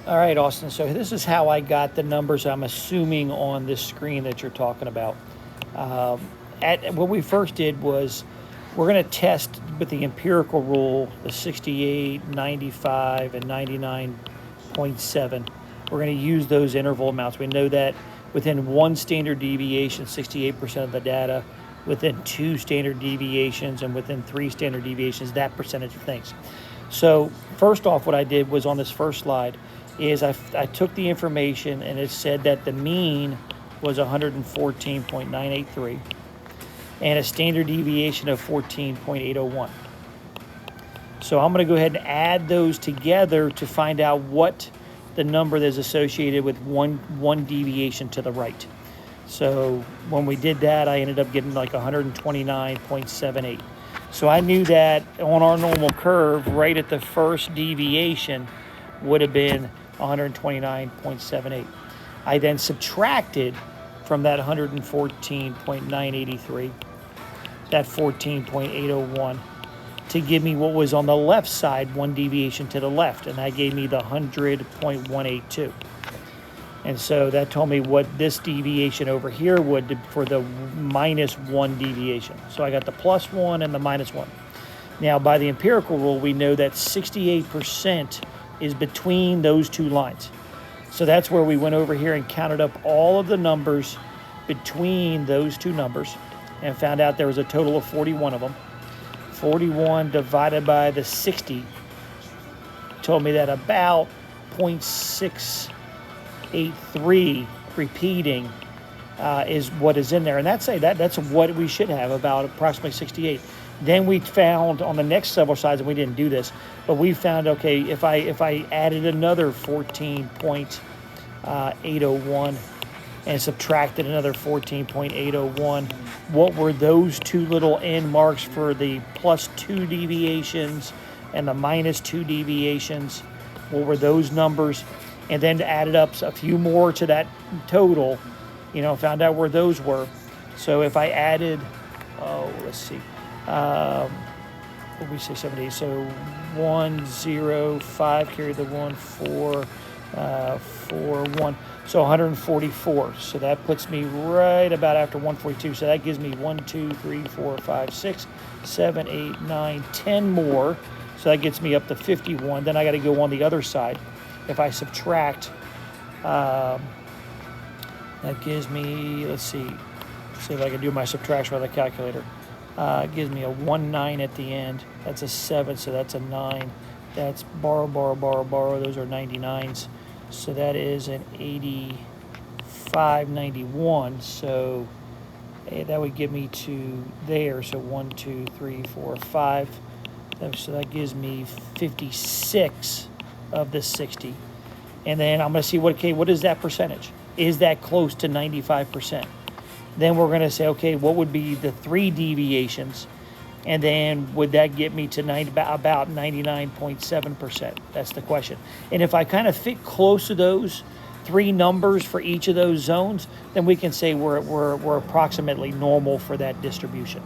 All right, Austin. So this is how I got the numbers I'm assuming on this screen that you're talking about. Um, what we first did was we're going to test with the empirical rule, the 68, 95, and 99.7. We're going to use those interval amounts. We know that within one standard deviation, 68% of the data, within two standard deviations, and within three standard deviations, that percentage of things. So first off, what I did was on this first slide is I took the information and it said that the mean was 114.983 and a standard deviation of 14.801. So I'm going to go ahead and add those together to find out what the number that's associated with one deviation to the right. So when we did that, I ended up getting like 129.78. So I knew that on our normal curve, right at the first deviation would have been 129.78. I then subtracted from that 114.983, that 14.801, to give me what was on the left side, one deviation to the left, and that gave me the 100.182. And so that told me what this deviation over here would for the minus one deviation. So I got the plus one and the minus one. Now, by the empirical rule, we know that 68% is between those two lines. So that's where we went over here and counted up all of the numbers between those two numbers and found out there was a total of 41 of them. 41 divided by the 60 told me that about 0.683 repeating is what is in there. And that's what we should have, about approximately 68. Then we found on the next several slides, and we didn't do this, but we found, okay, if I added another 14.801 and subtracted another 14.801, what were those two little end marks for the plus two deviations and the minus two deviations? What were those numbers? And then added up a few more to that total, found out where those were. So if I added, let's see, what we say 70, so 105, carry the 1, 4, 4, 1, so 144. So that puts me right about after 142. So that gives me 1, 2, 3, 4, 5, 6, 7, 8, 9, 10 more. So that gets me up to 51. Then I got to go on the other side. If I subtract, that gives me, let's see if I can do my subtraction with a calculator. It gives me a 1, 9 at the end. That's a 7, so that's a 9. That's borrow. Those are 99s. So that is an 85.91. So that would give me to there. So 1, 2, 3, 4, 5. So that gives me 56 of the 60. And then I'm going to see what is that percentage? Is that close to 95%? Then we're going to say, okay, what would be the three deviations? And then would that get me to about 99.7%? That's the question. And if I kind of fit close to those three numbers for each of those zones, then we can say we're approximately normal for that distribution.